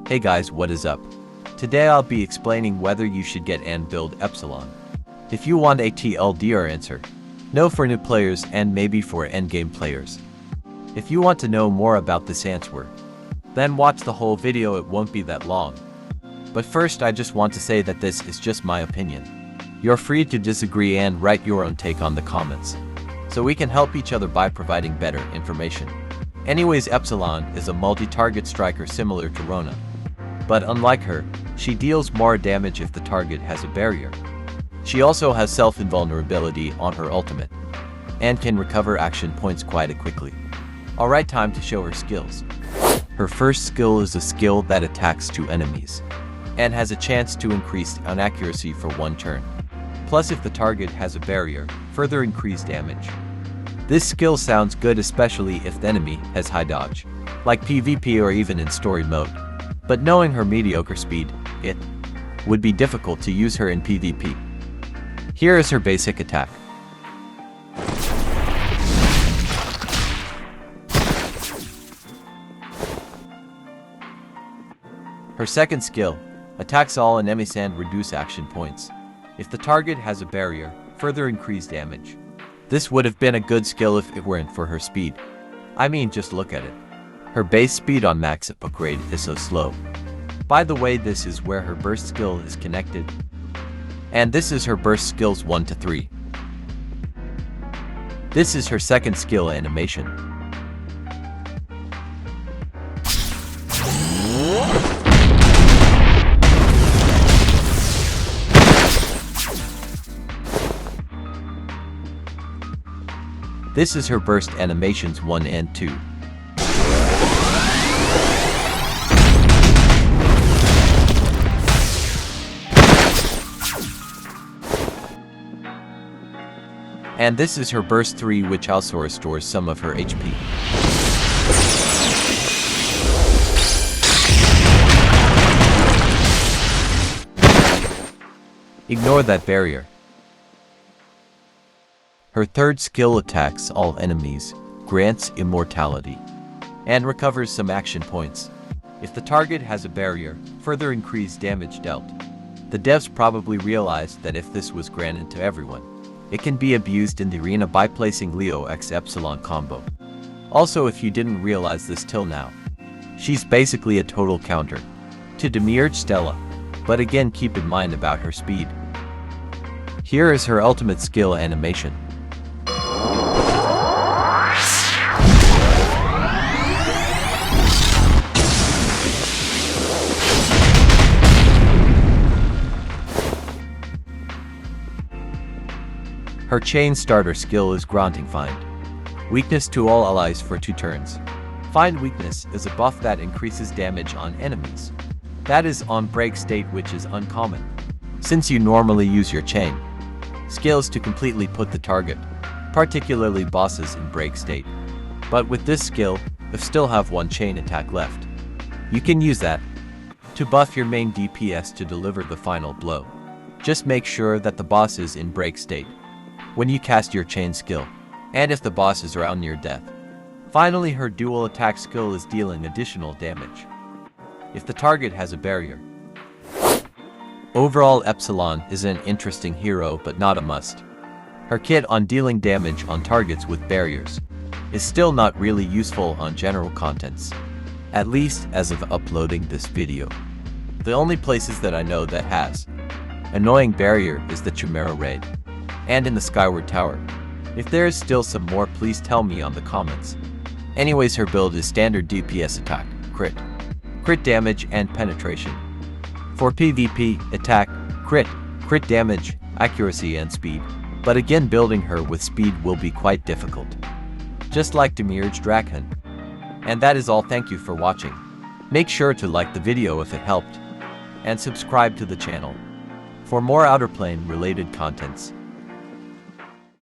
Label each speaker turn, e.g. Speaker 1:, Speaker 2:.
Speaker 1: Hey guys, what is up? Today I'll be explaining whether you should get and build Epsilon. If you want a TLDR answer, no for new players and maybe for endgame players. If you want to know more about this answer, then watch the whole video, it won't be that long. But first I just want to say that this is just my opinion. You're free to disagree and write your own take on the comments, so we can help each other by providing better information. Anyways, Epsilon is a multi-target striker similar to Rona. But unlike her, she deals more damage if the target has a barrier. She also has self-invulnerability on her ultimate, and can recover action points quite quickly. Alright, time to show her skills. Her first skill is a skill that attacks two enemies, and has a chance to increase accuracy for 1 turn. Plus, if the target has a barrier, further increase damage. This skill sounds good especially if the enemy has high dodge, like PvP or even in story mode. But knowing her mediocre speed, it would be difficult to use her in PvP. Here is her basic attack. Her second skill, attacks all enemies and reduce action points. If the target has a barrier, further increase damage. This would have been a good skill if it weren't for her speed. I mean, just look at it. Her base speed on max upgrade is so slow. By the way, this is where her burst skill is connected. And this is her burst skills 1 to 3. This is her second skill animation. This is her burst animations 1 and 2. And this is her burst 3, which also restores some of her HP. Ignore that barrier. Her third skill attacks all enemies, grants immortality, and recovers some action points. If the target has a barrier, further increase damage dealt. The devs probably realized that if this was granted to everyone, it can be abused in the arena by placing Leo x Epsilon combo. Also, if you didn't realize this till now, she's basically a total counter to Demiurge Stella, but again keep in mind about her speed. Here is her ultimate skill animation. Her chain starter skill is Granting Find. Weakness to all allies for 2 turns. Find Weakness is a buff that increases damage on enemies. That is on break state, which is uncommon, since you normally use your chain skills to completely put the target, particularly bosses in break state. But with this skill, if still have 1 chain attack left, you can use that to buff your main DPS to deliver the final blow. Just make sure that the boss is in break state when you cast your chain skill, and if the boss is around near death. Finally, her dual attack skill is dealing additional damage if the target has a barrier. Overall, Epsilon is an interesting hero but not a must. Her kit on dealing damage on targets with barriers is still not really useful on general contents, at least as of uploading this video. The only places that I know that has annoying barrier is the Chimera raid and in the Skyward Tower. If there is still some more, please tell me on the comments. Anyways, her build is standard DPS attack, crit damage and penetration. For PvP, attack, crit damage, accuracy and speed. But again, building her with speed will be quite difficult, just like Demiurge Draken. And that is all. Thank you for watching. Make sure to like the video if it helped, and subscribe to the channel for more Outerplane related contents.